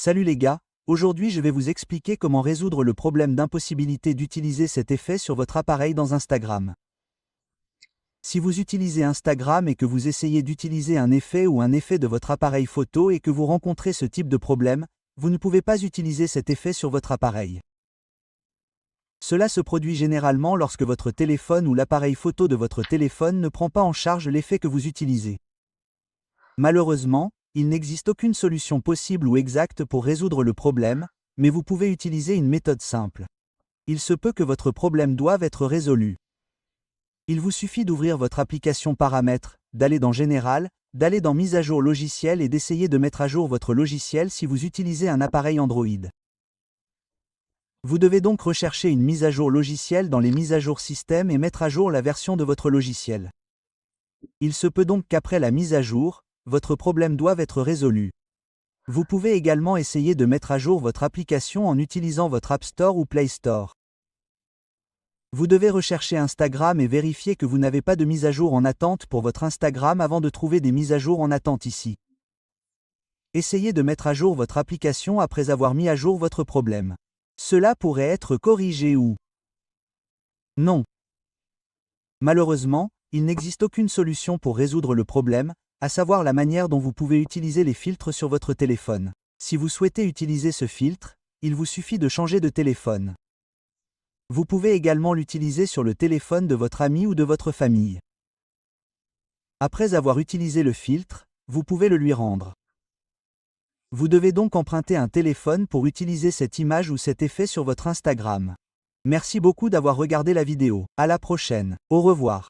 Salut les gars, aujourd'hui je vais vous expliquer comment résoudre le problème d'impossibilité d'utiliser cet effet sur votre appareil dans Instagram. Si vous utilisez Instagram et que vous essayez d'utiliser un effet ou un effet de votre appareil photo et que vous rencontrez ce type de problème, vous ne pouvez pas utiliser cet effet sur votre appareil. Cela se produit généralement lorsque votre téléphone ou l'appareil photo de votre téléphone ne prend pas en charge l'effet que vous utilisez. Malheureusement, il n'existe aucune solution possible ou exacte pour résoudre le problème, mais vous pouvez utiliser une méthode simple. Il se peut que votre problème doive être résolu. Il vous suffit d'ouvrir votre application Paramètres, d'aller dans Général, d'aller dans Mise à jour logiciel et d'essayer de mettre à jour votre logiciel si vous utilisez un appareil Android. Vous devez donc rechercher une mise à jour logiciel dans les mises à jour système et mettre à jour la version de votre logiciel. Il se peut donc qu'après la mise à jour, votre problème doive être résolu. Vous pouvez également essayer de mettre à jour votre application en utilisant votre App Store ou Play Store. Vous devez rechercher Instagram et vérifier que vous n'avez pas de mise à jour en attente pour votre Instagram avant de trouver des mises à jour en attente ici. Essayez de mettre à jour votre application après avoir mis à jour votre problème. Cela pourrait être corrigé ou non. Malheureusement, il n'existe aucune solution pour résoudre le problème, à savoir la manière dont vous pouvez utiliser les filtres sur votre téléphone. Si vous souhaitez utiliser ce filtre, il vous suffit de changer de téléphone. Vous pouvez également l'utiliser sur le téléphone de votre ami ou de votre famille. Après avoir utilisé le filtre, vous pouvez le lui rendre. Vous devez donc emprunter un téléphone pour utiliser cette image ou cet effet sur votre Instagram. Merci beaucoup d'avoir regardé la vidéo. À la prochaine. Au revoir.